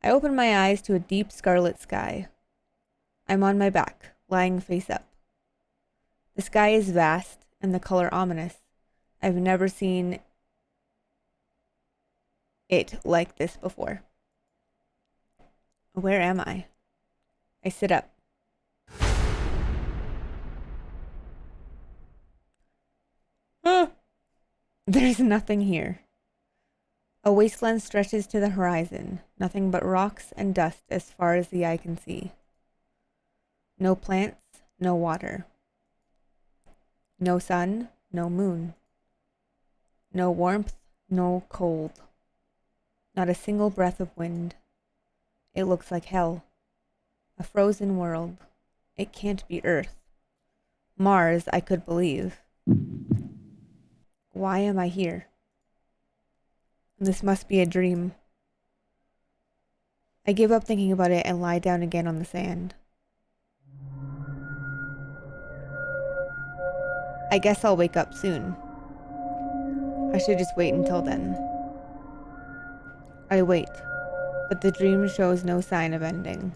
I open my eyes to a deep scarlet sky. I'm on my back, lying face up. The sky is vast and the color ominous. I've never seen it like this before. Where am I? I sit up. There's nothing here. A wasteland stretches to the horizon, nothing but rocks and dust as far as the eye can see. No plants, no water. No sun, no moon. No warmth, no cold. Not a single breath of wind. It looks like hell. A frozen world. It can't be Earth. Mars, I could believe. Why am I here? This must be a dream. I give up thinking about it and lie down again on the sand. I guess I'll wake up soon. I should just wait until then. I wait, but the dream shows no sign of ending.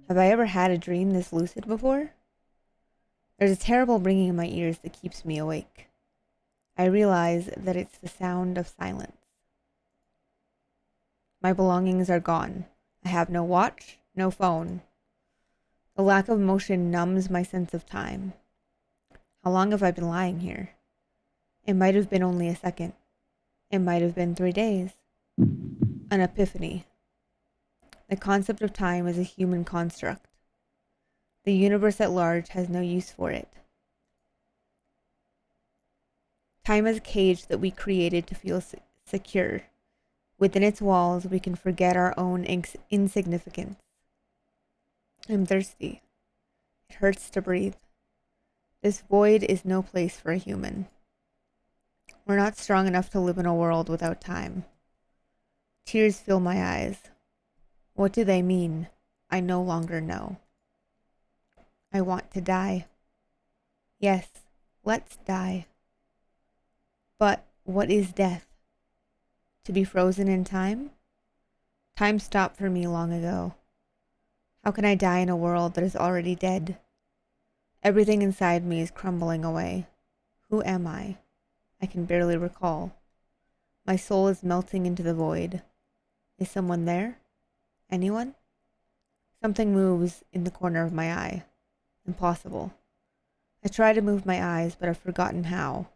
Have I ever had a dream this lucid before? There's a terrible ringing in my ears that keeps me awake. I realize that it's the sound of silence. My belongings are gone. I have no watch, no phone. The lack of motion numbs my sense of time. How long have I been lying here? It might have been only a second. It might have been 3 days. An epiphany. The concept of time is a human construct. The universe at large has no use for it. Time is a cage that we created to feel secure. Within its walls, we can forget our own insignificance. I'm thirsty. It hurts to breathe. This void is no place for a human. We're not strong enough to live in a world without time. Tears fill my eyes. What do they mean? I no longer know. I want to die. Yes, let's die. But what is death? To be frozen in time? Time stopped for me long ago. How can I die in a world that is already dead? Everything inside me is crumbling away. Who am I? I can barely recall. My soul is melting into the void. Is someone there? Anyone? Something moves in the corner of my eye. Impossible. I try to move my eyes, but I've forgotten how.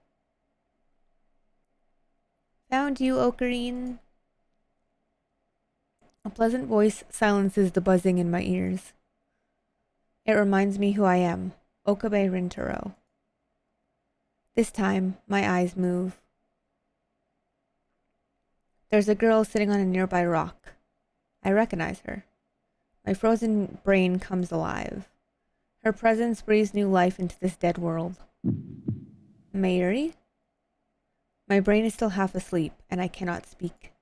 Found you, Ocarine. A pleasant voice silences the buzzing in my ears. It reminds me who I am, Okabe Rintaro. This time, my eyes move. There's a girl sitting on a nearby rock. I recognize her. My frozen brain comes alive. Her presence breathes new life into this dead world. Mayuri? My brain is still half asleep, and I cannot speak.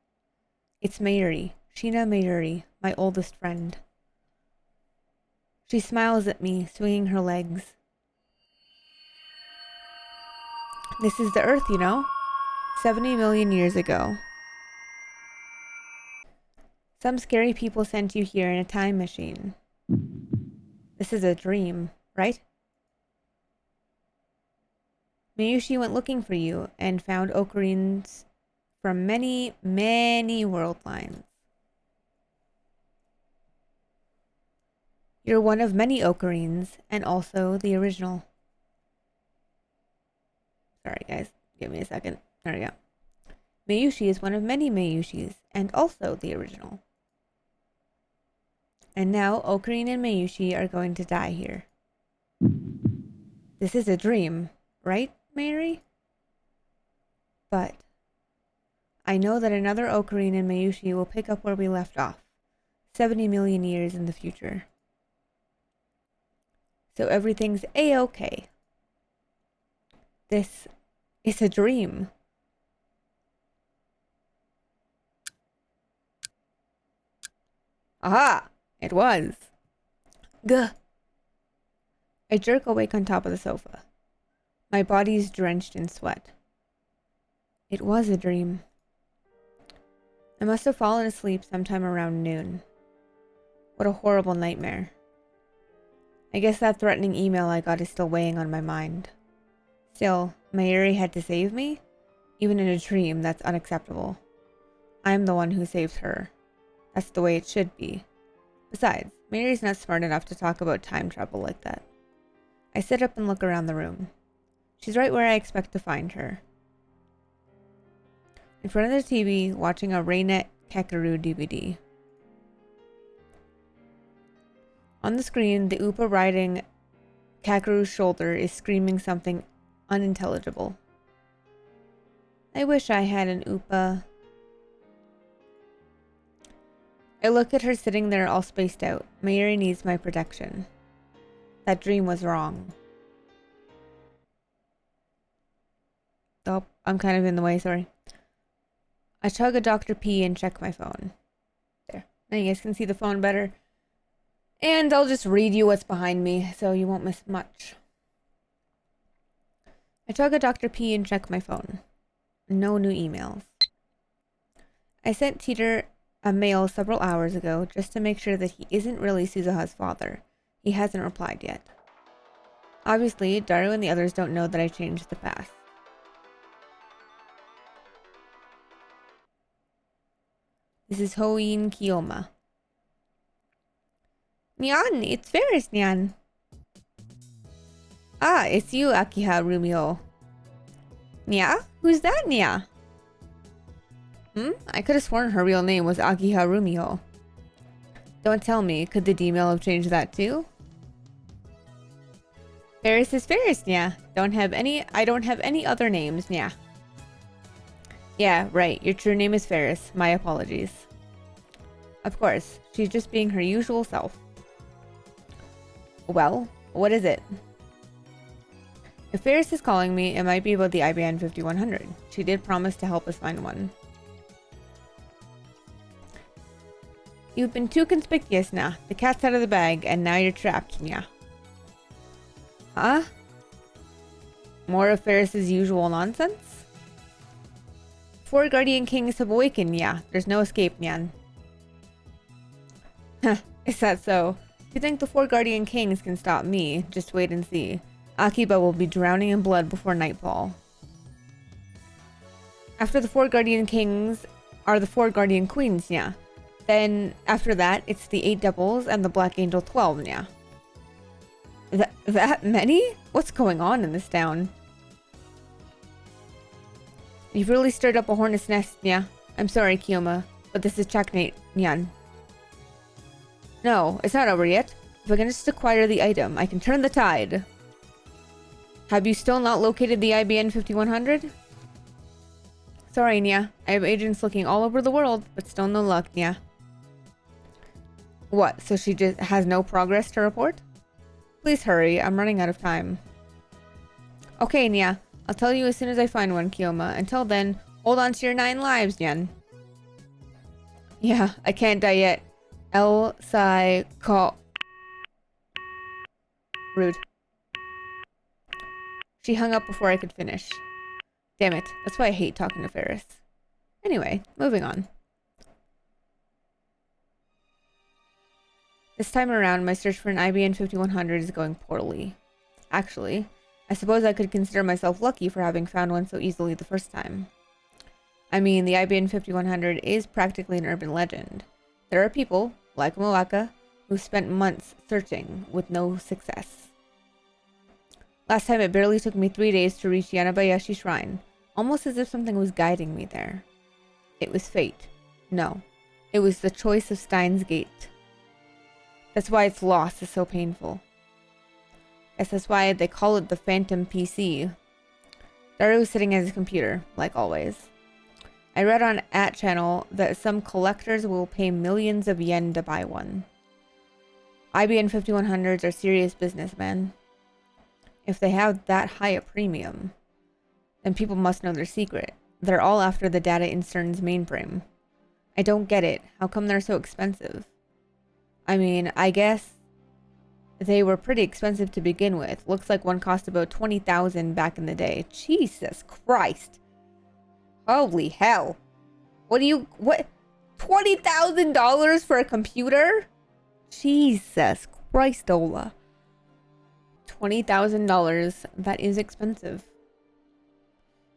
It's Mayuri, Shina Mayuri, my oldest friend. She smiles at me, swinging her legs. This is the Earth, you know? 70 million years ago. Some scary people sent you here in a time machine. This is a dream, right? Miyushi went looking for you and found ocarines from many, many world lines. You're one of many ocarines and also the original. Sorry guys, give me a second. There we go. Miyushi is one of many Miyushis and also the original. And now Ocarine and Miyushi are going to die here. This is a dream, right, Mary? But I know that another Ocarine and Miyushi will pick up where we left off, 70 million years in the future. So everything's A-okay. This is a dream. Aha! It was. Gah! I jerk awake on top of the sofa. My body's drenched in sweat. It was a dream. I must have fallen asleep sometime around noon. What a horrible nightmare. I guess that threatening email I got is still weighing on my mind. Still, Mayuri had to save me? Even in a dream, that's unacceptable. I'm the one who saved her. That's the way it should be. Besides, Mayuri's not smart enough to talk about time travel like that. I sit up and look around the room. She's right where I expect to find her. In front of the TV, watching a Rainet Kekaru DVD. On the screen, the Upa riding Kakaru's shoulder is screaming something unintelligible. I wish I had an Upa. I look at her sitting there all spaced out. Mayuri needs my protection. That dream was wrong. Oh, I'm kind of in the way, sorry. I chug a Dr. P and check my phone. There. Now you guys can see the phone better. And I'll just read you what's behind me so you won't miss much. I chug a Dr. P and check my phone. No new emails. I sent Teeter a mail several hours ago just to make sure that he isn't really Suzuha's father. He hasn't replied yet. Obviously, Daru and the others don't know that I changed the past. This is Hoin Kiyoma. Nyan, it's Ferris, Nyan. Ah, it's you, Akiha Rumio. Nya? Who's that, Nya? I could have sworn her real name was Akiha Rumio. Don't tell me, could the D-mail have changed that too? Ferris is Ferris, Nya. I don't have any other names, Nya. Yeah, right. Your true name is Ferris. My apologies. Of course, she's just being her usual self. Well, what is it? If Ferris is calling me, it might be about the IBN 5100. She did promise to help us find one. You've been too conspicuous now. The cat's out of the bag, and now you're trapped, Nya. Huh? More of Ferris's usual nonsense? 4 Guardian Kings have awakened, yeah. There's no escape, Nyan. Huh, is that so? If you think the 4 Guardian Kings can stop me, just wait and see. Akiba will be drowning in blood before nightfall. After the 4 Guardian Kings are the 4 Guardian Queens, yeah. Then, after that, it's the 8 Devils and the Black Angel 12, yeah. That many? What's going on in this town? You've really stirred up a hornet's nest, Nya. I'm sorry, Kiyoma, but this is checkmate, Nyan. No, it's not over yet. If I can just acquire the item, I can turn the tide. Have you still not located the IBN 5100? Sorry, Nya. I have agents looking all over the world, but still no luck, Nya. What, so she just has no progress to report? Please hurry, I'm running out of time. Okay, Nya. I'll tell you as soon as I find one, Kiyoma. Until then, hold on to your 9 lives, Nyan. Yeah, I can't die yet. El Sai Ko. Rude. She hung up before I could finish. Damn it. That's why I hate talking to Ferris. Anyway, moving on. This time around, my search for an IBN 5100 is going poorly. Actually, I suppose I could consider myself lucky for having found one so easily the first time. I mean, the IBN 5100 is practically an urban legend. There are people, like Moaka, who spent months searching with no success. Last time it barely took me 3 days to reach Yanabayashi Shrine, almost as if something was guiding me there. It was fate. No, it was the choice of Steins Gate. That's why its loss is so painful. Guess that's why they call it the Phantom PC. Daru was sitting at his computer, like always. I read on @channel that some collectors will pay millions of yen to buy one. IBN 5100s are serious business, man. If they have that high a premium, then people must know their secret. They're all after the data in CERN's mainframe. I don't get it. How come they're so expensive? I mean, I guess they were pretty expensive to begin with. Looks like one cost about 20,000 back in the day. Jesus Christ. Holy hell. What? $20,000 for a computer? Jesus Christola. $20,000. That is expensive.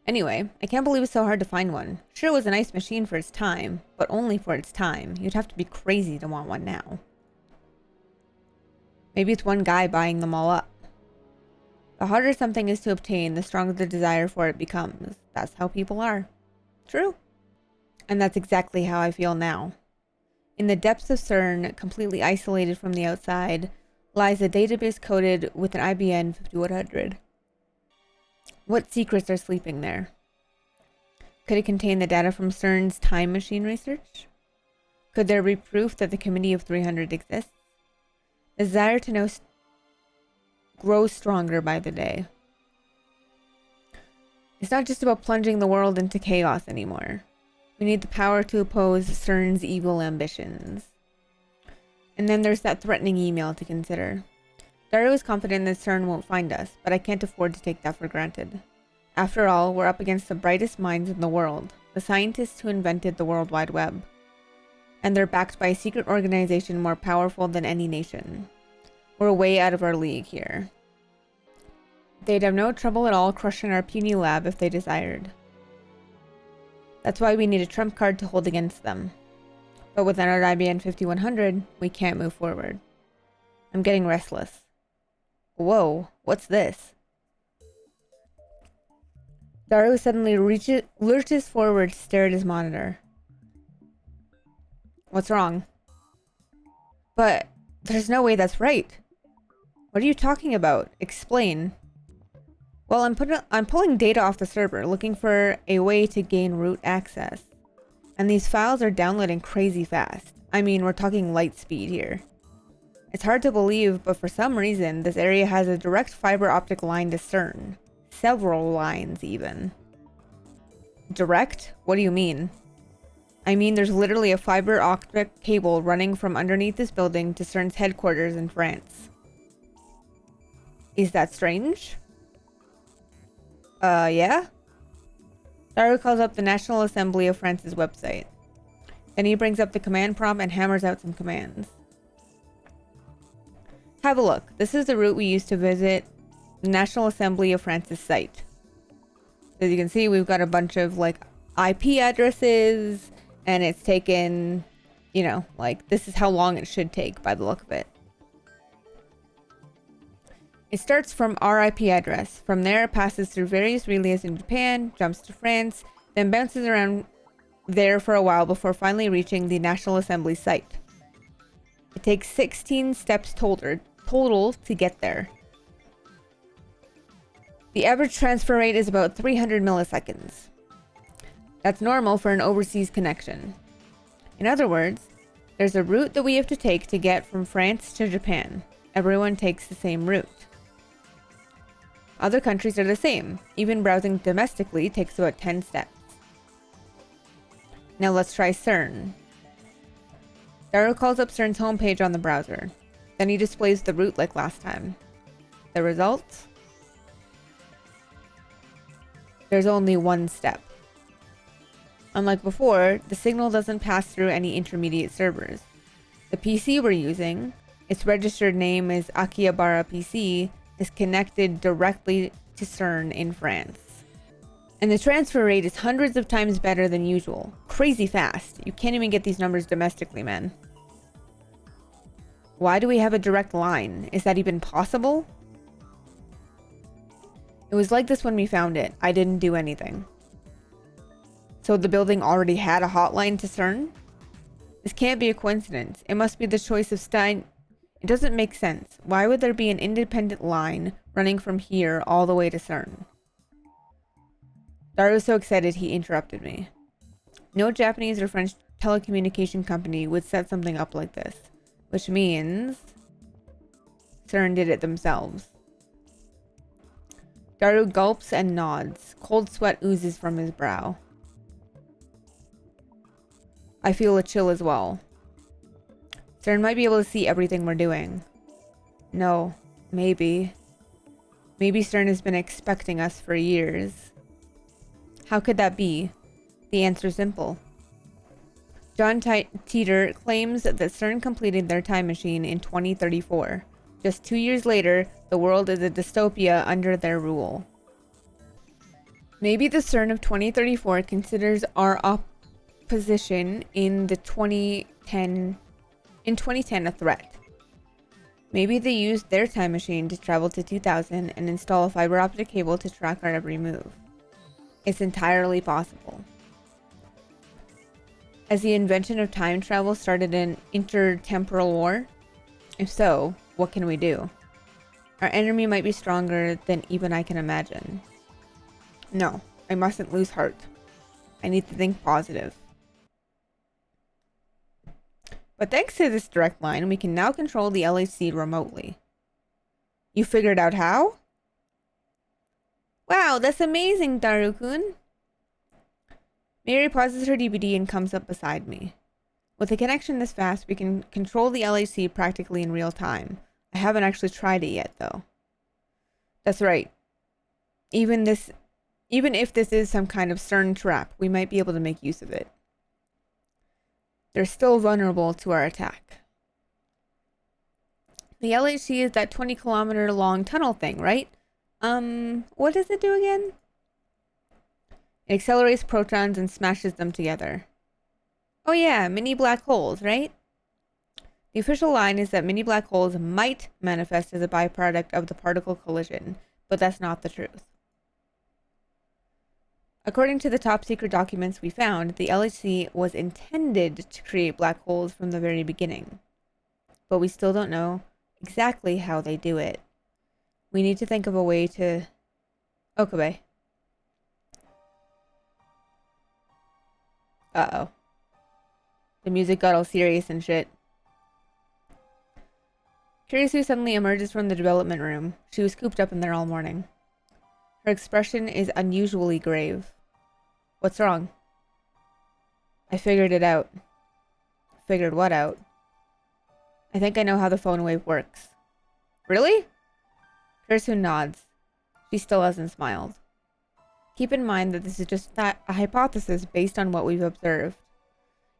Anyway, I can't believe it's so hard to find one. Sure, it was a nice machine for its time, but only for its time. You'd have to be crazy to want one now. Maybe it's one guy buying them all up. The harder something is to obtain, the stronger the desire for it becomes. That's how people are. True. And that's exactly how I feel now. In the depths of CERN, completely isolated from the outside, lies a database coded with an IBN 5100. What secrets are sleeping there? Could it contain the data from CERN's time machine research? Could there be proof that the Committee of 300 exists? The desire to know grows stronger by the day. It's not just about plunging the world into chaos anymore. We need the power to oppose CERN's evil ambitions. And then there's that threatening email to consider. Dario is confident that CERN won't find us, but I can't afford to take that for granted. After all, we're up against the brightest minds in the world, the scientists who invented the World Wide Web. And they're backed by a secret organization more powerful than any nation. We're way out of our league here. They'd have no trouble at all crushing our puny lab if they desired. That's why we need a trump card to hold against them. But without our IBN 5100, we can't move forward. I'm getting restless. Whoa, what's this? Dario suddenly lurches forward to stare at his monitor. What's wrong? But there's no way that's right. What are you talking about? Explain. Well, I'm pulling data off the server, looking for a way to gain root access. And these files are downloading crazy fast. I mean, we're talking light speed here. It's hard to believe, but for some reason, this area has a direct fiber optic line to CERN. Several lines, even. Direct? What do you mean? I mean, there's literally a fiber optic cable running from underneath this building to CERN's headquarters in France. Is that strange? Yeah? Dario calls up the National Assembly of France's website. Then he brings up the command prompt and hammers out some commands. Have a look. This is the route we used to visit the National Assembly of France's site. As you can see, we've got a bunch of like IP addresses, and it's taken, you know, like this is how long it should take by the look of it. It starts from our IP address. From there, it passes through various relays in Japan, jumps to France, then bounces around there for a while before finally reaching the National Assembly site. It takes 16 steps total to get there. The average transfer rate is about 300 milliseconds. That's normal for an overseas connection. In other words, there's a route that we have to take to get from France to Japan. Everyone takes the same route. Other countries are the same. Even browsing domestically takes about 10 steps. Now let's try CERN. Dario calls up CERN's homepage on the browser. Then he displays the route like last time. The result? There's only one step. Unlike before, the signal doesn't pass through any intermediate servers. The PC we're using, its registered name is Akihabara PC, is connected directly to CERN in France. And the transfer rate is hundreds of times better than usual. Crazy fast. You can't even get these numbers domestically, man. Why do we have a direct line? Is that even possible? It was like this when we found it. I didn't do anything. So the building already had a hotline to CERN? This can't be a coincidence. It must be the choice of Stein. It doesn't make sense. Why would there be an independent line running from here all the way to CERN? Dario was so excited he interrupted me. No Japanese or French telecommunication company would set something up like this, which means CERN did it themselves. Dario gulps and nods. Cold sweat oozes from his brow. I feel a chill as well. CERN might be able to see everything we're doing. No, maybe. Maybe CERN has been expecting us for years. How could that be? The answer's simple. John Teeter claims that CERN completed their time machine in 2034. Just 2 years later, the world is a dystopia under their rule. Maybe the CERN of 2034 considers our opposition in 2010 a threat. Maybe they used their time machine to travel to 2000 and install a fiber optic cable to track our every move. It's entirely possible. Has the invention of time travel started an intertemporal war? If so, what can we do? Our enemy might be stronger than even I can imagine. No, I mustn't lose heart. I need to think positive. But thanks to this direct line, we can now control the LHC remotely. You figured out how? Wow, that's amazing, Daru-kun. Mary pauses her DVD and comes up beside me. With a connection this fast, we can control the LHC practically in real time. I haven't actually tried it yet, though. That's right. Even if this is some kind of CERN trap, we might be able to make use of it. They're still vulnerable to our attack. The LHC is that 20-kilometer long tunnel thing, right? What does it do again? It accelerates protons and smashes them together. Oh yeah, mini black holes, right? The official line is that mini black holes might manifest as a byproduct of the particle collision, but that's not the truth. According to the top secret documents we found, the LHC was intended to create black holes from the very beginning. But we still don't know exactly how they do it. We need to think of a way to... Okabe. Uh-oh. The music got all serious and shit. Kirisu suddenly emerges from the development room. She was cooped up in there all morning. Her expression is unusually grave. What's wrong? I figured it out. Figured what out? I think I know how the phone wave works. Really? Kirisu nods. She still hasn't smiled. Keep in mind that this is just a hypothesis based on what we've observed.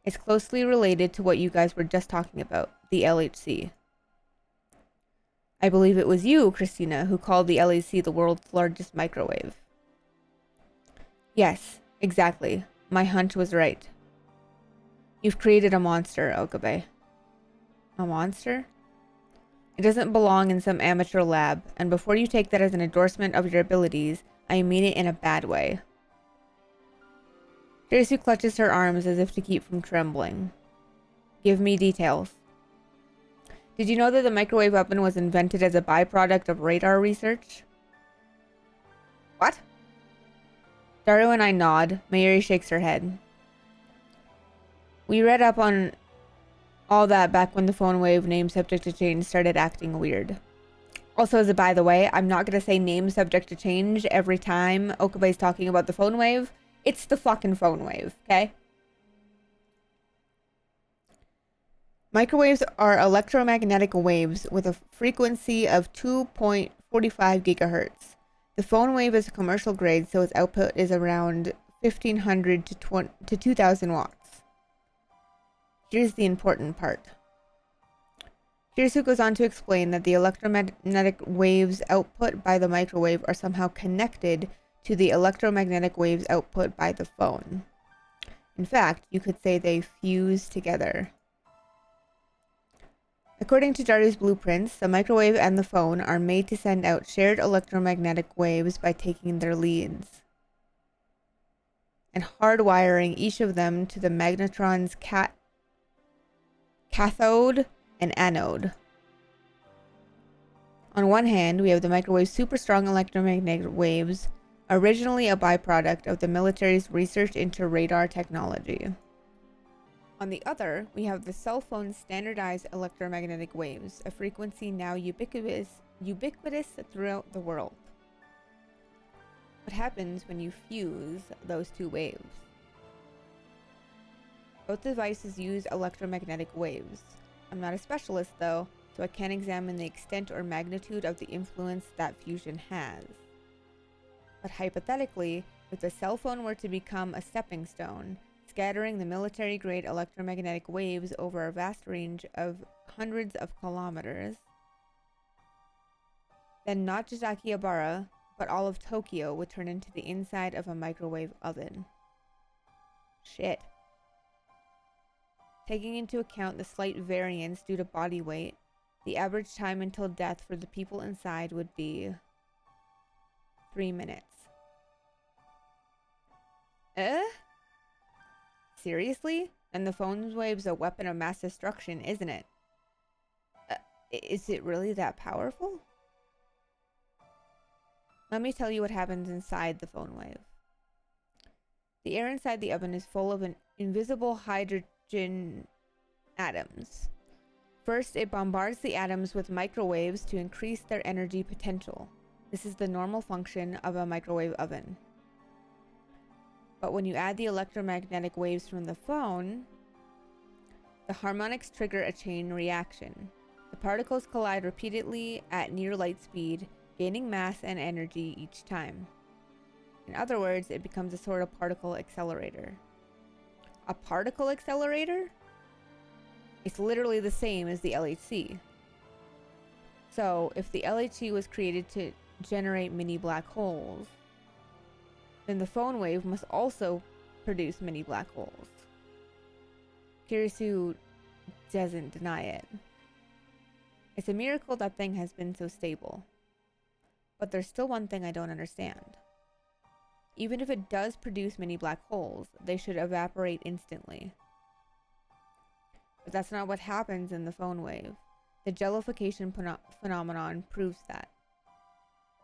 It's closely related to what you guys were just talking about, the LHC. I believe it was you, Christina, who called the LHC the world's largest microwave. Yes, exactly. My hunch was right. You've created a monster, Okabe. A monster? It doesn't belong in some amateur lab, and before you take that as an endorsement of your abilities, I mean it in a bad way. Kirisu clutches her arms as if to keep from trembling. Give me details. Did you know that the microwave weapon was invented as a byproduct of radar research? What? Daru and I nod. Mayuri shakes her head. We read up on all that back when the phone wave name subject to change started acting weird. Also, as a by the way, I'm not going to say name subject to change every time Okabe's talking about the phone wave. It's the fucking phone wave, okay? Microwaves are electromagnetic waves with a frequency of 2.45 gigahertz. The phone wave is a commercial grade, so its output is around 1500 to 2000 watts. Here's the important part. Kirisu goes on to explain that the electromagnetic waves output by the microwave are somehow connected to the electromagnetic waves output by the phone. In fact, you could say they fuse together. According to Daru's blueprints, the microwave and the phone are made to send out shared electromagnetic waves by taking their leads and hardwiring each of them to the magnetron's cathode and anode. On one hand, we have the microwave's super strong electromagnetic waves, originally a byproduct of the military's research into radar technology. On the other, we have the cell phone's standardized electromagnetic waves, a frequency now ubiquitous throughout the world. What happens when you fuse those two waves? Both devices use electromagnetic waves. I'm not a specialist though, so I can't examine the extent or magnitude of the influence that fusion has. But hypothetically, if the cell phone were to become a stepping stone, scattering the military-grade electromagnetic waves over a vast range of hundreds of kilometers. Then not just Akihabara, but all of Tokyo would turn into the inside of a microwave oven. Shit. Taking into account the slight variance due to body weight, the average time until death for the people inside would be 3 minutes. Seriously? And the phone wave's a weapon of mass destruction, isn't it? Is it really that powerful? Let me tell you what happens inside the phone wave. The air inside the oven is full of invisible hydrogen atoms. First, it bombards the atoms with microwaves to increase their energy potential. This is the normal function of a microwave oven. But when you add the electromagnetic waves from the phone, the harmonics trigger a chain reaction. The particles collide repeatedly at near light speed, gaining mass and energy each time. In other words, it becomes a sort of particle accelerator. A particle accelerator? It's literally the same as the LHC. So, if the LHC was created to generate mini black holes, then the phone wave must also produce mini black holes. Kirisu doesn't deny it. It's a miracle that thing has been so stable. But there's still one thing I don't understand. Even if it does produce many black holes, they should evaporate instantly. But that's not what happens in the phone wave. The jellification phenomenon proves that.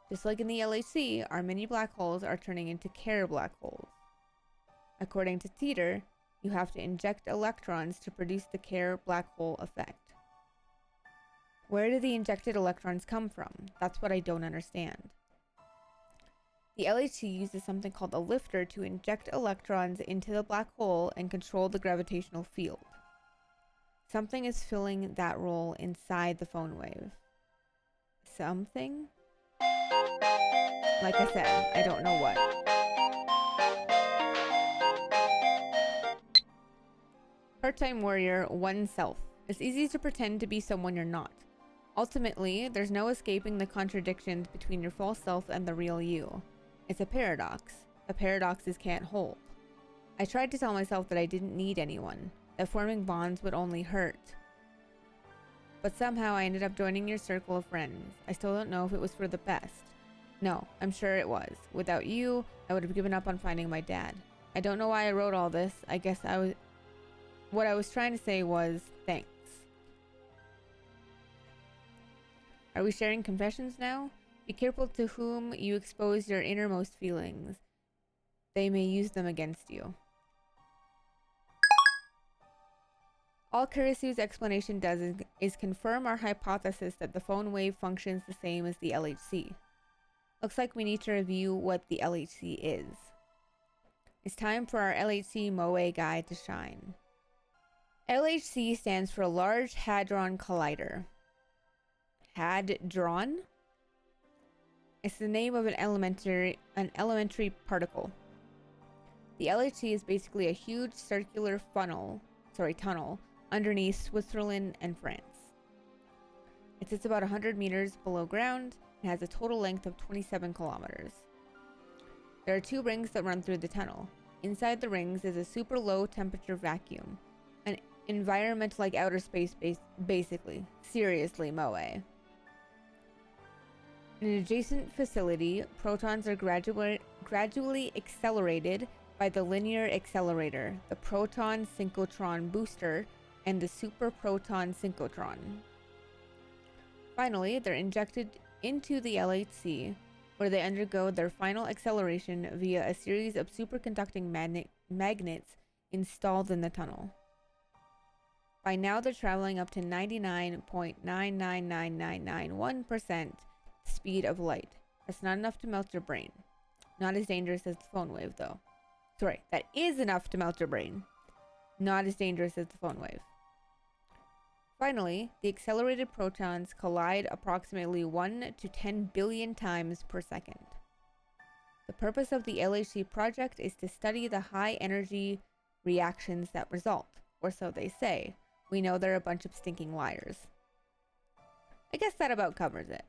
Just like in the LHC, our mini black holes are turning into Kerr black holes. According to Teeter, you have to inject electrons to produce the Kerr black hole effect. Where do the injected electrons come from? That's what I don't understand. The LHC uses something called a lifter to inject electrons into the black hole and control the gravitational field. Something is filling that role inside the phone wave. Something? Like I said, I don't know what. Part-time warrior, oneself. It's easy to pretend to be someone you're not. Ultimately, there's no escaping the contradictions between your false self and the real you. It's a paradox. The paradoxes can't hold. I tried to tell myself that I didn't need anyone, that forming bonds would only hurt. But somehow I ended up joining your circle of friends. I still don't know if it was for the best. No, I'm sure it was. Without you, I would have given up on finding my dad. I don't know why I wrote all this. I guess what I was trying to say was thanks. Are we sharing confessions now? Be careful to whom you expose your innermost feelings. They may use them against you. All Kurisu's explanation does is confirm our hypothesis that the phone wave functions the same as the LHC. Looks like we need to review what the LHC is. It's time for our LHC Moe guide to shine. LHC stands for Large Hadron Collider. Hadron? It's the name of an elementary particle. The LHC is basically a huge circular tunnel underneath Switzerland and France. It sits about 100 meters below ground and has a total length of 27 kilometers. There are 2 rings that run through the tunnel. Inside the rings is a super low temperature vacuum. An environment like outer space, basically. Seriously, Moe. In an adjacent facility, protons are gradually accelerated by the linear accelerator, the proton synchrotron booster, and the super proton synchrotron. Finally, they're injected into the LHC, where they undergo their final acceleration via a series of superconducting magnets installed in the tunnel. By now, they're traveling up to 99.999991% speed of light. That's not enough to melt your brain. Not as dangerous as the phone wave, though. Sorry, that is enough to melt your brain. Not as dangerous as the phone wave. Finally, the accelerated protons collide approximately 1 to 10 billion times per second. The purpose of the LHC project is to study the high energy reactions that result, or so they say. We know they're a bunch of stinking liars. I guess that about covers it.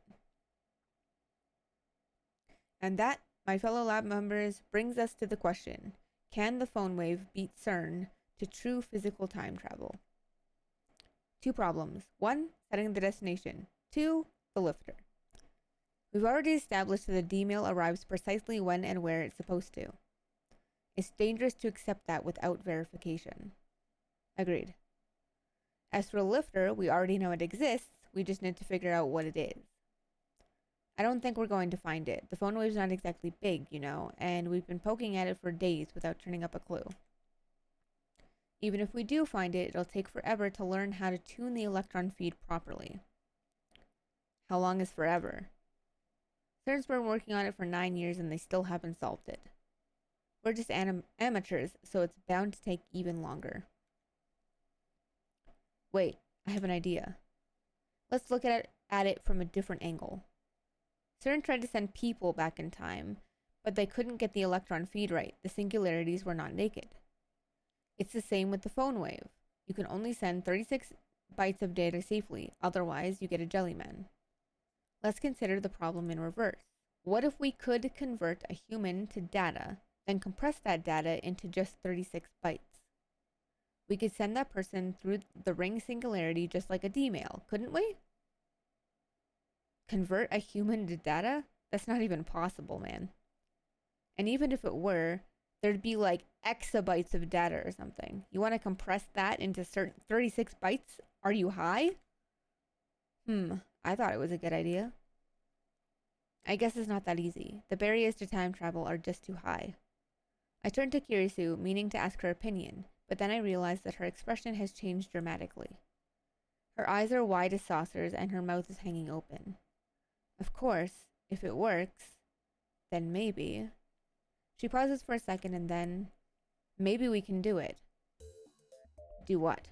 And that, my fellow lab members, brings us to the question, can the phone wave beat CERN to true physical time travel? 2 problems. 1, setting the destination. 2, the lifter. We've already established that the D-mail arrives precisely when and where it's supposed to. It's dangerous to accept that without verification. Agreed. As for the lifter, we already know it exists, we just need to figure out what it is. I don't think we're going to find it. The phone wave's not exactly big, you know, and we've been poking at it for days without turning up a clue. Even if we do find it, it'll take forever to learn how to tune the electron feed properly. How long is forever? CERN's been working on it for 9 years and they still haven't solved it. We're just amateurs, so it's bound to take even longer. Wait, I have an idea. Let's look at it from a different angle. CERN tried to send people back in time, but they couldn't get the electron feed right. The singularities were not naked. It's the same with the phone wave. You can only send 36 bytes of data safely, otherwise you get a jellyman. Let's consider the problem in reverse. What if we could convert a human to data, then compress that data into just 36 bytes? We could send that person through the ring singularity just like a D-mail, couldn't we? Convert a human to data? That's not even possible, man. And even if it were, there'd be like exabytes of data or something. You want to compress that into 36 bytes? Are you high? I thought it was a good idea. I guess it's not that easy. The barriers to time travel are just too high. I turned to Kirisu, meaning to ask her opinion, but then I realized that her expression has changed dramatically. Her eyes are wide as saucers and her mouth is hanging open. Of course, if it works, then maybe. She pauses for a second and then, maybe we can do it. Do what?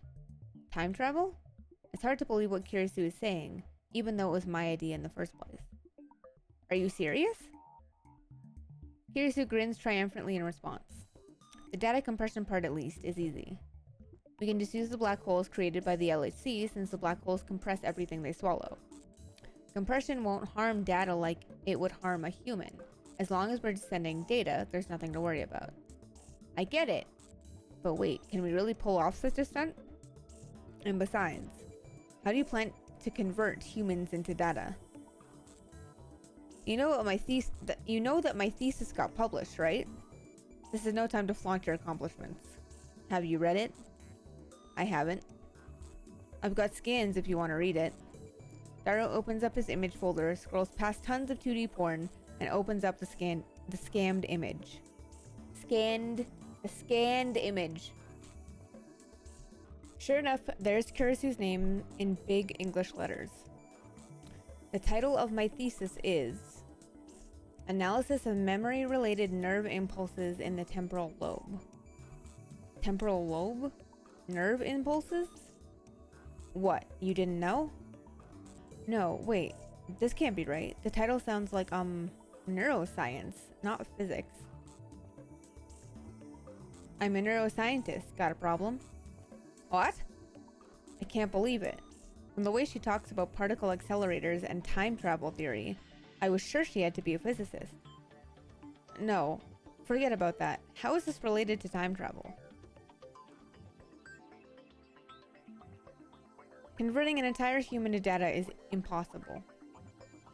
Time travel? It's hard to believe what Kirisu is saying, even though it was my idea in the first place. Are you serious? Kirisu grins triumphantly in response. The data compression part, at least, is easy. We can just use the black holes created by the LHC since the black holes compress everything they swallow. Compression won't harm data like it would harm a human. As long as we're just sending data, there's nothing to worry about. I get it. But wait, can we really pull off such a stunt? And besides, how do you plan to convert humans into data? You know that my thesis got published, right? This is no time to flaunt your accomplishments. Have you read it? I haven't. I've got scans if you want to read it. Daro opens up his image folder, scrolls past tons of 2D porn, and opens up the scanned image. The scanned image. Sure enough, there's Kurisu's name in big English letters. The title of my thesis is Analysis of Memory-Related Nerve Impulses in the Temporal Lobe. Temporal lobe? Nerve impulses? What, you didn't know? No, wait. This can't be right. The title sounds like, neuroscience, not physics. I'm a neuroscientist. Got a problem? What? I can't believe it. From the way she talks about particle accelerators and time travel theory, I was sure she had to be a physicist. No, forget about that. How is this related to time travel? Converting an entire human to data is impossible.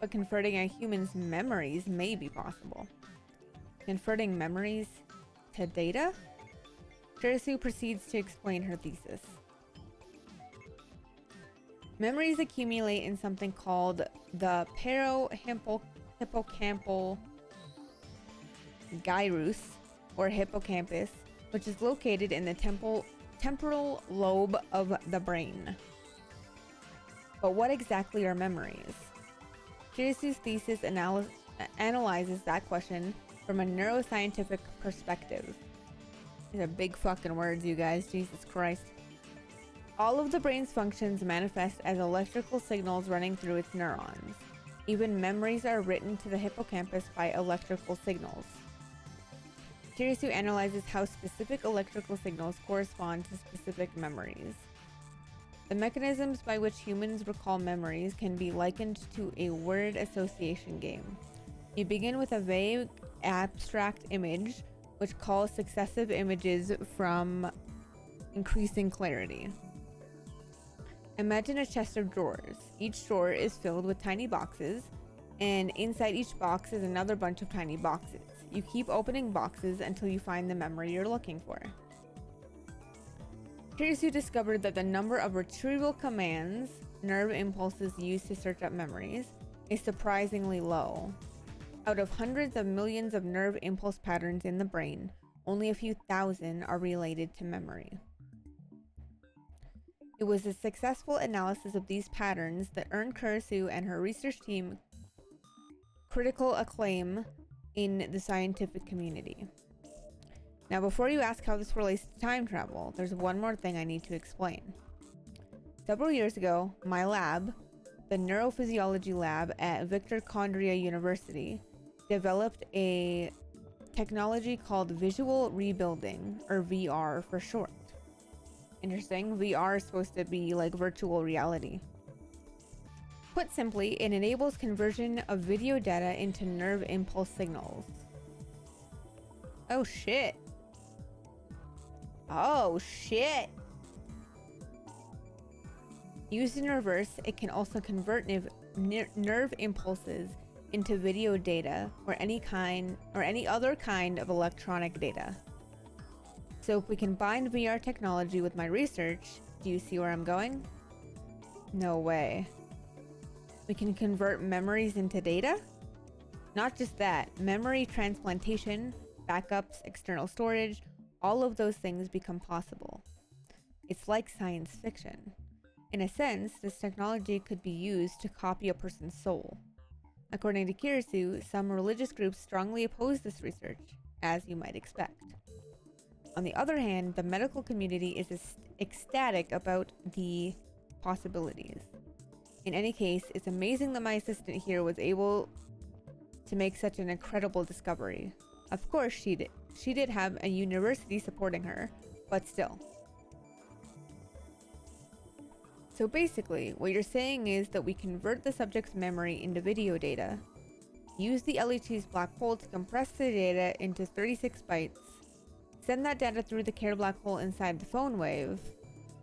But converting a human's memories may be possible. Converting memories to data? Kirisu proceeds to explain her thesis. Memories accumulate in something called the hippocampal gyrus, or hippocampus, which is located in the temporal lobe of the brain. But what exactly are memories? Kirisu's thesis analyzes that question from a neuroscientific perspective. These are big fucking words, you guys. Jesus Christ. All of the brain's functions manifest as electrical signals running through its neurons. Even memories are written to the hippocampus by electrical signals. Kirisu analyzes how specific electrical signals correspond to specific memories. The mechanisms by which humans recall memories can be likened to a word association game. You begin with a vague, abstract image, which calls successive images from increasing clarity. Imagine a chest of drawers. Each drawer is filled with tiny boxes, and inside each box is another bunch of tiny boxes. You keep opening boxes until you find the memory you're looking for. Kirisu discovered that the number of retrieval commands, nerve impulses used to search up memories, is surprisingly low. Out of hundreds of millions of nerve impulse patterns in the brain, only a few thousand are related to memory. It was a successful analysis of these patterns that earned Kirisu and her research team critical acclaim in the scientific community. Now, before you ask how this relates to time travel, there's one more thing I need to explain. Several years ago, my lab, the neurophysiology lab at Victor Kondria University, developed a technology called visual rebuilding, or VR for short. Interesting, VR is supposed to be like virtual reality. Put simply, it enables conversion of video data into nerve impulse signals. Oh shit. Oh shit. Used in reverse, it can also convert nerve impulses into video data or any other kind of electronic data. So if we combine VR technology with my research, do you see where I'm going? No way. We can convert memories into data? Not just that, memory transplantation, backups, external storage, all of those things become possible. It's like science fiction. In a sense, this technology could be used to copy a person's soul. According to Kirisu, some religious groups strongly oppose this research, as you might expect. On the other hand, the medical community is ecstatic about the possibilities. In any case, it's amazing that my assistant here was able to make such an incredible discovery. Of course, she did have a university supporting her, but still. So basically, what you're saying is that we convert the subject's memory into video data, use the LHC's black hole to compress the data into 36 bytes, send that data through the Care black hole inside the phone wave,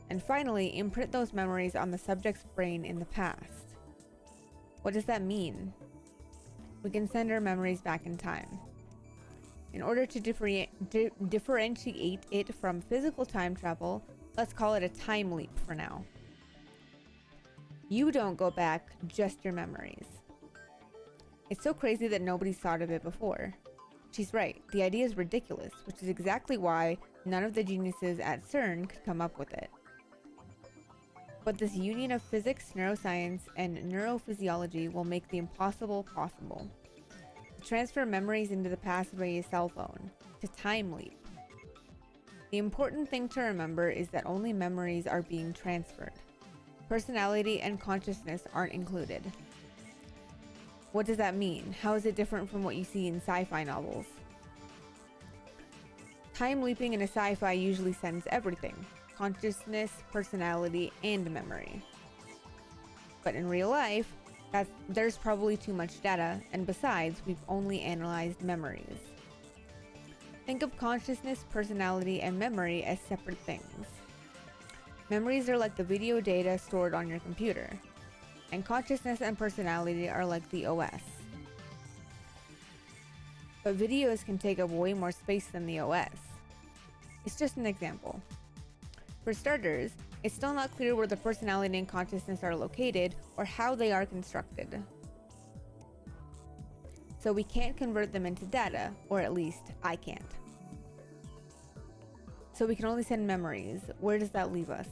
and finally imprint those memories on the subject's brain in the past. What does that mean? We can send our memories back in time. In order to differentiate it from physical time travel, let's call it a time leap for now. You don't go back, just your memories. It's so crazy that nobody's thought of it before. She's right, the idea is ridiculous, which is exactly why none of the geniuses at CERN could come up with it. But this union of physics, neuroscience, and neurophysiology will make the impossible possible. To transfer memories into the past via cell phone, to time leap. The important thing to remember is that only memories are being transferred. Personality and consciousness aren't included. What does that mean? How is it different from what you see in sci-fi novels? Time leaping in a sci-fi usually sends everything: consciousness, personality, and memory. But in real life, there's probably too much data, and besides, we've only analyzed memories. Think of consciousness, personality, and memory as separate things. Memories are like the video data stored on your computer, and consciousness and personality are like the OS. But videos can take up way more space than the OS. It's just an example. For starters, it's still not clear where the personality and consciousness are located or how they are constructed. So we can't convert them into data, or at least I can't. So we can only send memories. Where does that leave us?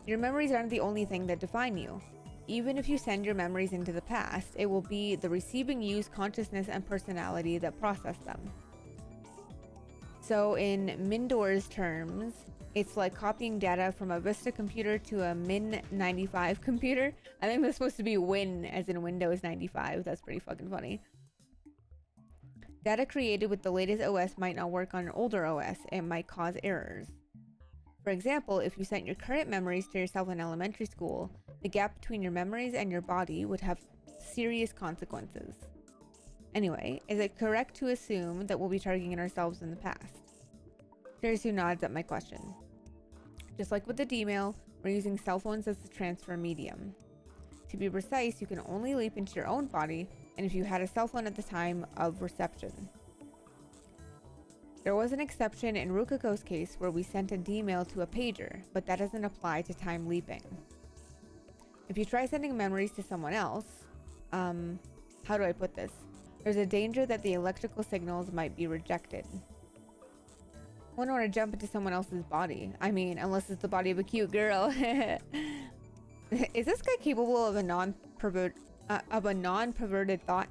Your memories aren't the only thing that define you. Even if you send your memories into the past, it will be the receiving u's consciousness and personality that process them. So in Mindor's terms, it's like copying data from a Vista computer to a Min 95 computer. I think that's supposed to be Win as in Windows 95. That's pretty fucking funny. Data created with the latest OS might not work on an older OS. It might cause errors. For example, if you sent your current memories to yourself in elementary school, the gap between your memories and your body would have serious consequences. Anyway, is it correct to assume that we'll be targeting ourselves in the past? Kirisu nods at my question. Just like with the D-mail, we're using cell phones as the transfer medium. To be precise, you can only leap into your own body, and if you had a cell phone at the time of reception. There was an exception in Rukako's case where we sent a D-mail to a pager, but that doesn't apply to time leaping. If you try sending memories to someone else, how do I put this? There's a danger that the electrical signals might be rejected. I wouldn't want to jump into someone else's body. I mean, unless it's the body of a cute girl. Is this guy capable of a non-perverted thought?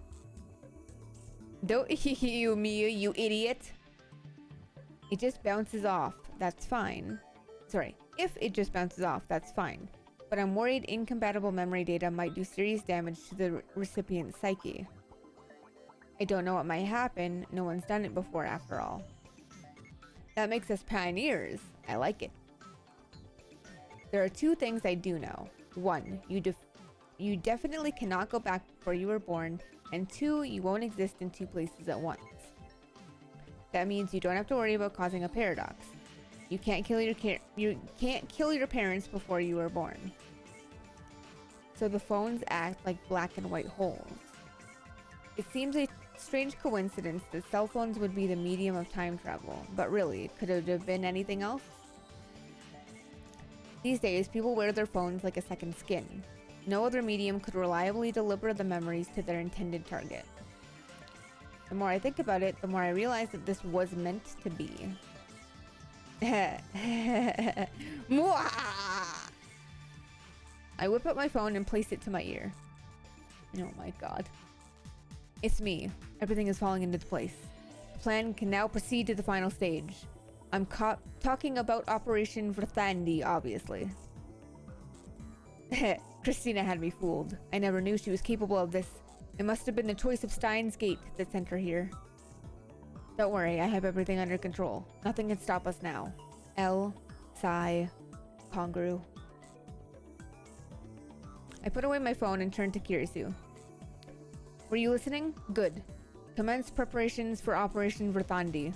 Don't you me, you idiot. It just bounces off. That's fine. Sorry, if it just bounces off, that's fine. But I'm worried incompatible memory data might do serious damage to the recipient's psyche. I don't know what might happen. No one's done it before, after all. That makes us pioneers. I like it. There are two things I do know. One, you definitely cannot go back before you were born, and two, you won't exist in two places at once. That means you don't have to worry about causing a paradox. You can't kill your parents before you were born. So the phones act like black and white holes. It seems a strange coincidence that cell phones would be the medium of time travel, but really, could it have been anything else? These days, people wear their phones like a second skin. No other medium could reliably deliver the memories to their intended target. The more I think about it, the more I realize that this was meant to be. I whip up my phone and place it to my ear. Oh my god. It's me. Everything is falling into place. The plan can now proceed to the final stage. I'm talking about Operation Verthandi, obviously. Christina had me fooled. I never knew she was capable of this. It must have been the choice of Steins Gate that sent her here. Don't worry, I have everything under control. Nothing can stop us now. L. Psi. Congru. I put away my phone and turned to Kirisu. Were you listening? Good. Commence preparations for Operation Verthandi.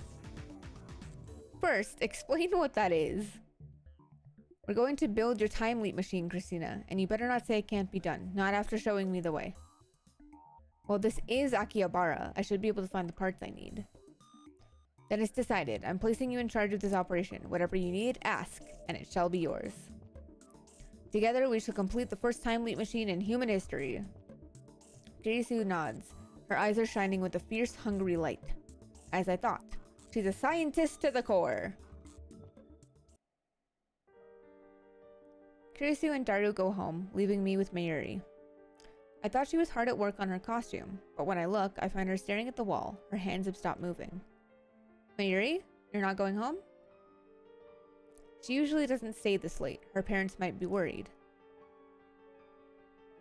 First, explain what that is. We're going to build your time leap machine, Christina, and you better not say it can't be done. Not after showing me the way. Well, this is Akihabara. I should be able to find the parts I need. Then it's decided. I'm placing you in charge of this operation. Whatever you need, ask, and it shall be yours. Together, we shall complete the first time leap machine in human history. Kirisu nods. Her eyes are shining with a fierce, hungry light. As I thought. She's a scientist to the core. Kirisu and Daru go home, leaving me with Mayuri. I thought she was hard at work on her costume, but when I look, I find her staring at the wall. Her hands have stopped moving. Mayuri, you're not going home? She usually doesn't stay this late. Her parents might be worried.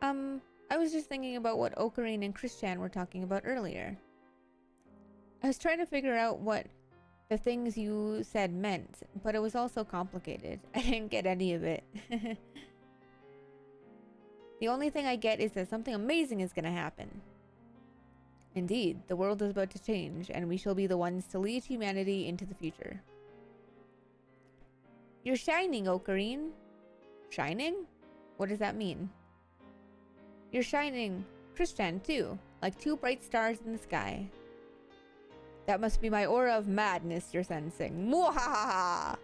I was just thinking about what Ocarine and Christian were talking about earlier. I was trying to figure out what the things you said meant, but it was all so complicated. I didn't get any of it. The only thing I get is that something amazing is going to happen. Indeed, the world is about to change, and we shall be the ones to lead humanity into the future. You're shining, Ocarine. Shining? What does that mean? You're shining, Christian, too, like two bright stars in the sky. That must be my aura of madness you're sensing. Mwahaha!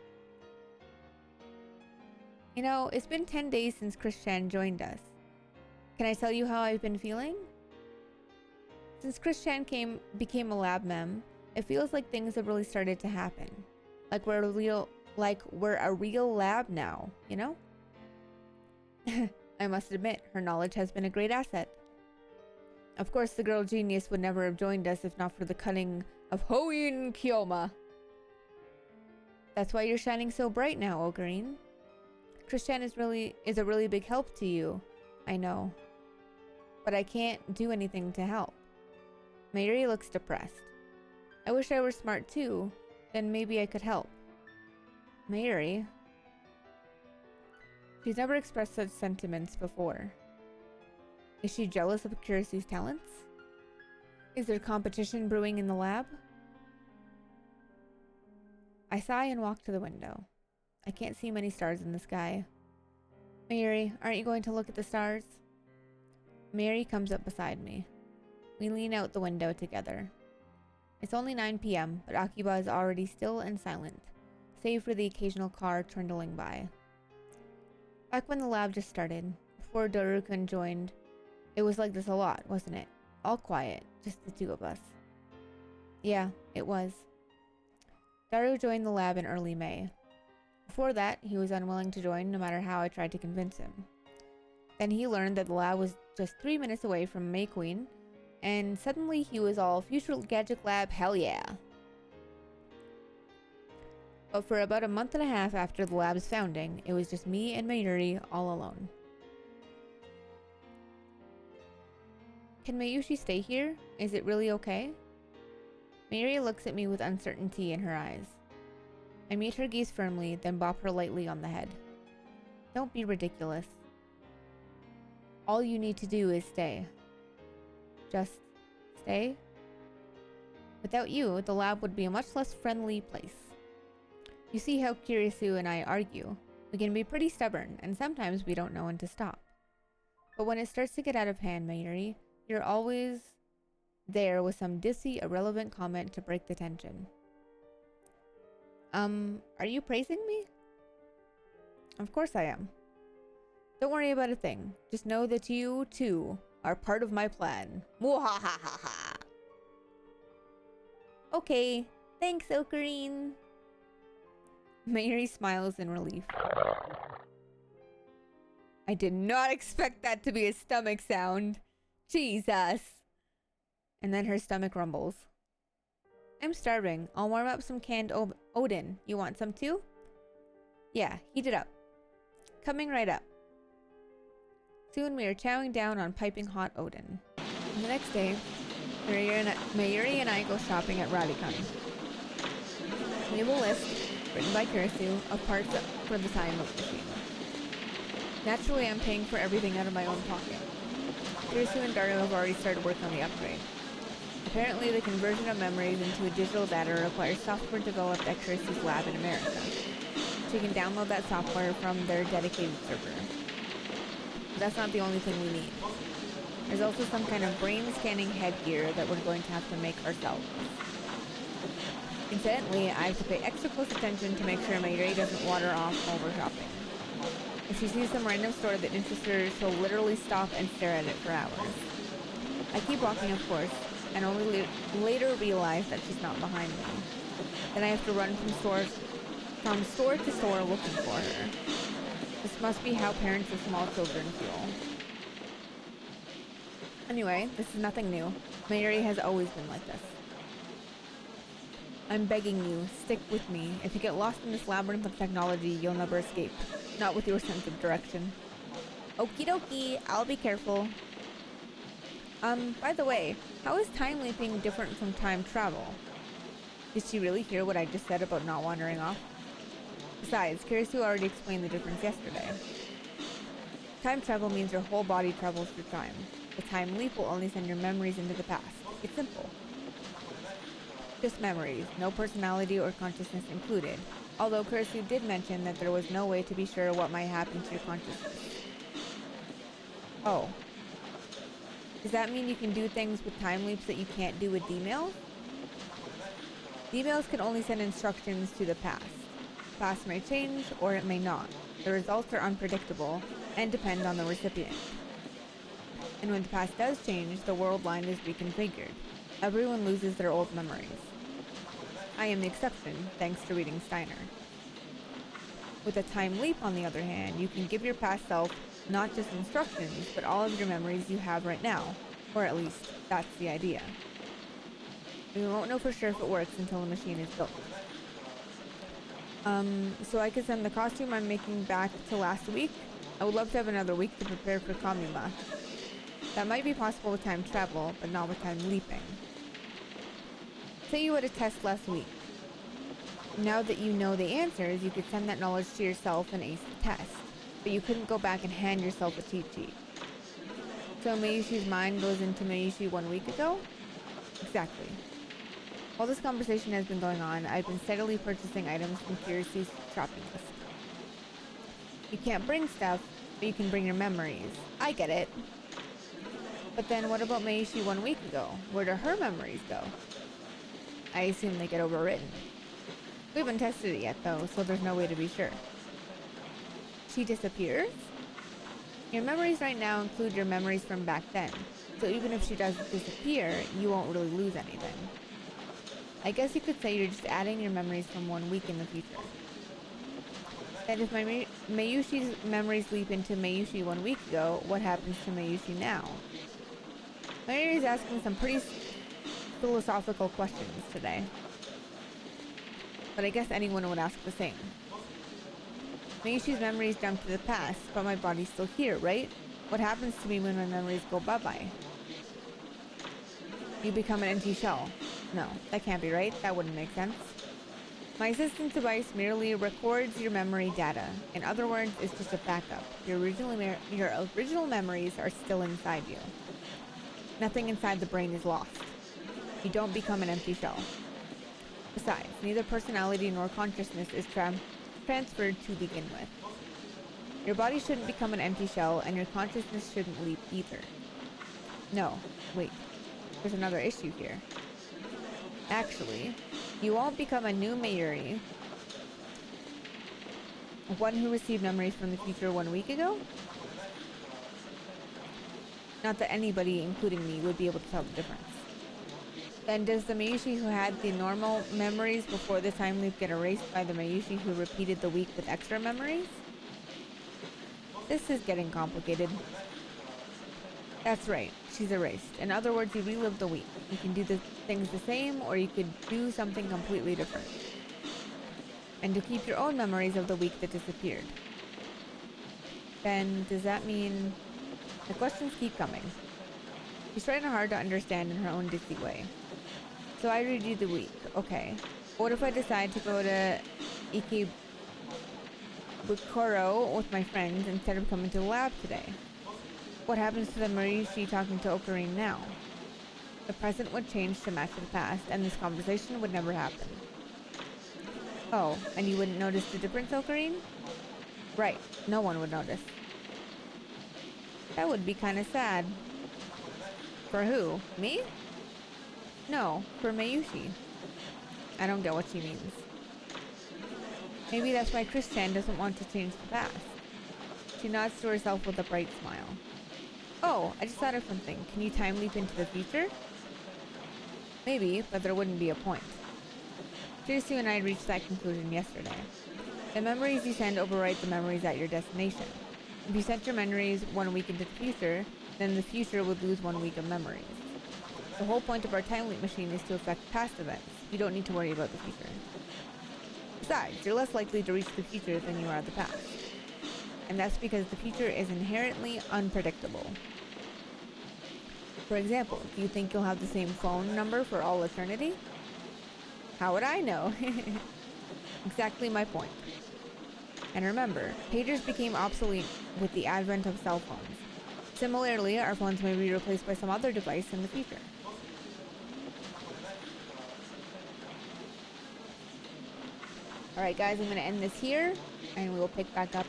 You know, it's been 10 days since Christian joined us. Can I tell you how I've been feeling? Since Christian became a lab mem, it feels like things have really started to happen. Like we're a real lab now, you know? I must admit, her knowledge has been a great asset. Of course, the girl genius would never have joined us if not for the cunning of Hoin Kyoma. That's why you're shining so bright now, Ocarine. Christian is a really big help to you. I know. But I can't do anything to help. Mayuri looks depressed. I wish I were smart too. Then maybe I could help. Mayuri? She's never expressed such sentiments before. Is she jealous of Kirisu's talents? Is there competition brewing in the lab? I sigh and walk to the window. I can't see many stars in the sky. Mayuri, aren't you going to look at the stars? Mayuri comes up beside me. We lean out the window together. It's only 9 p.m., but Akiba is already still and silent, save for the occasional car trundling by. Back when the lab just started, before Darukan joined, it was like this a lot, wasn't it? All quiet, just the two of us. Yeah, it was. Daru joined the lab in early May. Before that, he was unwilling to join no matter how I tried to convince him. Then he learned that the lab was just 3 minutes away from May Queen, and suddenly he was all Future Gadget Lab, hell yeah. But for about a month and a half after the lab's founding, it was just me and Mayuri all alone. Can Mayushi stay here? Is it really okay? Mayuri looks at me with uncertainty in her eyes. I meet her gaze firmly, then bop her lightly on the head. Don't be ridiculous. All you need to do is stay. Just stay? Without you, the lab would be a much less friendly place. You see how Kirisu and I argue. We can be pretty stubborn, and sometimes we don't know when to stop. But when it starts to get out of hand, Mayuri, you're always there with some dissy, irrelevant comment to break the tension. Are you praising me? Of course I am. Don't worry about a thing. Just know that you, too, are part of my plan. Mwahahaha. Okay, thanks, Ocarine. Mayuri smiles in relief. I did not expect that to be a stomach sound. Jesus. And then her stomach rumbles. I'm starving. I'll warm up some canned Odin. You want some too? Yeah, heat it up. Coming right up. Soon we are chowing down on piping hot Odin. And the next day, Mayuri and I go shopping at Radican. We have a list, written by Kirisu, of parts for the time machine. Naturally, I'm paying for everything out of my own pocket. Kirisu and Daru have already started work on the upgrade. Apparently, the conversion of memories into a digital data requires software developed at Kirisu's lab in America. So you can download that software from their dedicated server. But that's not the only thing we need. There's also some kind of brain-scanning headgear that we're going to have to make ourselves. Incidentally, I have to pay extra close attention to make sure Mayuri doesn't wander off while we're shopping. If she sees some random store that interests her, she'll literally stop and stare at it for hours. I keep walking, of course, and only later realize that she's not behind me. Then I have to run from store to store looking for her. This must be how parents of small children feel. Anyway, this is nothing new. Mayuri has always been like this. I'm begging you, stick with me. If you get lost in this labyrinth of technology, you'll never escape. Not with your sense of direction. Okie dokie, I'll be careful. By the way, how is time leaping different from time travel? Did she really hear what I just said about not wandering off? Besides, Kirisu already explained the difference yesterday. Time travel means your whole body travels through time. The time leap will only send your memories into the past. It's simple. Just memories, no personality or consciousness included. Although Kirisu did mention that there was no way to be sure what might happen to your consciousness. Oh. Does that mean you can do things with time leaps that you can't do with D-mails? D-mails can only send instructions to the past. The past may change, or it may not. The results are unpredictable, and depend on the recipient. And when the past does change, the world line is reconfigured. Everyone loses their old memories. I am the exception, thanks to reading Steiner. With a time leap, on the other hand, you can give your past self not just instructions, but all of your memories you have right now. Or at least, that's the idea. We won't know for sure if it works until the machine is built. So I could send the costume I'm making back to last week. I would love to have another week to prepare for Kamima. That might be possible with time travel, but not with time leaping. Say you had a test last week. Now that you know the answers, you could send that knowledge to yourself and ace the test. But you couldn't go back and hand yourself a cheat sheet. So Mayushi's mind goes into Mayushi 1 week ago? Exactly. While this conversation has been going on, I've been steadily purchasing items from Kirusu's shopping list. You can't bring stuff, but you can bring your memories. I get it. But then what about Mayushi 1 week ago? Where do her memories go? I assume they get overwritten. We haven't tested it yet though, so there's no way to be sure. She disappears? Your memories right now include your memories from back then, so even if she does disappear, you won't really lose anything. I guess you could say you're just adding your memories from 1 week in the future. And if my Mayushi's memories leap into Mayushi 1 week ago, what happens to Mayushi now? Mayuri is asking some pretty philosophical questions today. But I guess anyone would ask the same. Mayushi's memories jump to the past, but my body's still here, right? What happens to me when my memories go bye-bye? You become an empty shell. No, that can't be right. That wouldn't make sense. My assistance device merely records your memory data. In other words, it's just a backup. Your original memories are still inside you. Nothing inside the brain is lost. You don't become an empty shell. Besides, neither personality nor consciousness is transferred to begin with. Your body shouldn't become an empty shell, and your consciousness shouldn't leap either. No, wait. There's another issue here. Actually, you won't become a new Mayuri, one who received memories from the future 1 week ago? Not that anybody, including me, would be able to tell the difference. Then does the Mayushi who had the normal memories before the time loop get erased by the Mayushi who repeated the week with extra memories? This is getting complicated. That's right, she's erased. In other words, you relive the week. You can do the things the same, or you could do something completely different. And you'll keep your own memories of the week that disappeared. Then, does that mean... The questions keep coming. She's trying hard to understand in her own ditzy way. So I redo the week. Okay. What if I decide to go to Ikebukuro with my friends instead of coming to the lab today? What happens to the Mayushi talking to Ocarine now? The present would change to match the past, and this conversation would never happen. Oh, and you wouldn't notice the difference, Ocarine? Right, no one would notice. That would be kind of sad. For who? Me? No, for Mayushi. I don't get what she means. Maybe that's why Chris-chan doesn't want to change the past. She nods to herself with a bright smile. Oh, I just thought of something. Can you time leap into the future? Maybe, but there wouldn't be a point. Kirisu and I reached that conclusion yesterday. The memories you send overwrite the memories at your destination. If you sent your memories 1 week into the future, then the future would lose 1 week of memories. The whole point of our time loop machine is to affect past events. You don't need to worry about the future. Besides, you're less likely to reach the future than you are the past. And that's because the future is inherently unpredictable. For example, do you think you'll have the same phone number for all eternity? How would I know? Exactly my point. And remember, pagers became obsolete with the advent of cell phones. Similarly, our phones may be replaced by some other device in the future. Alright guys, I'm going to end this here, and we will pick back up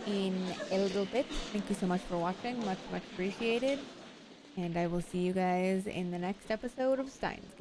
in a little bit. Thank you so much for watching, much appreciated. And I will see you guys in the next episode of Steins.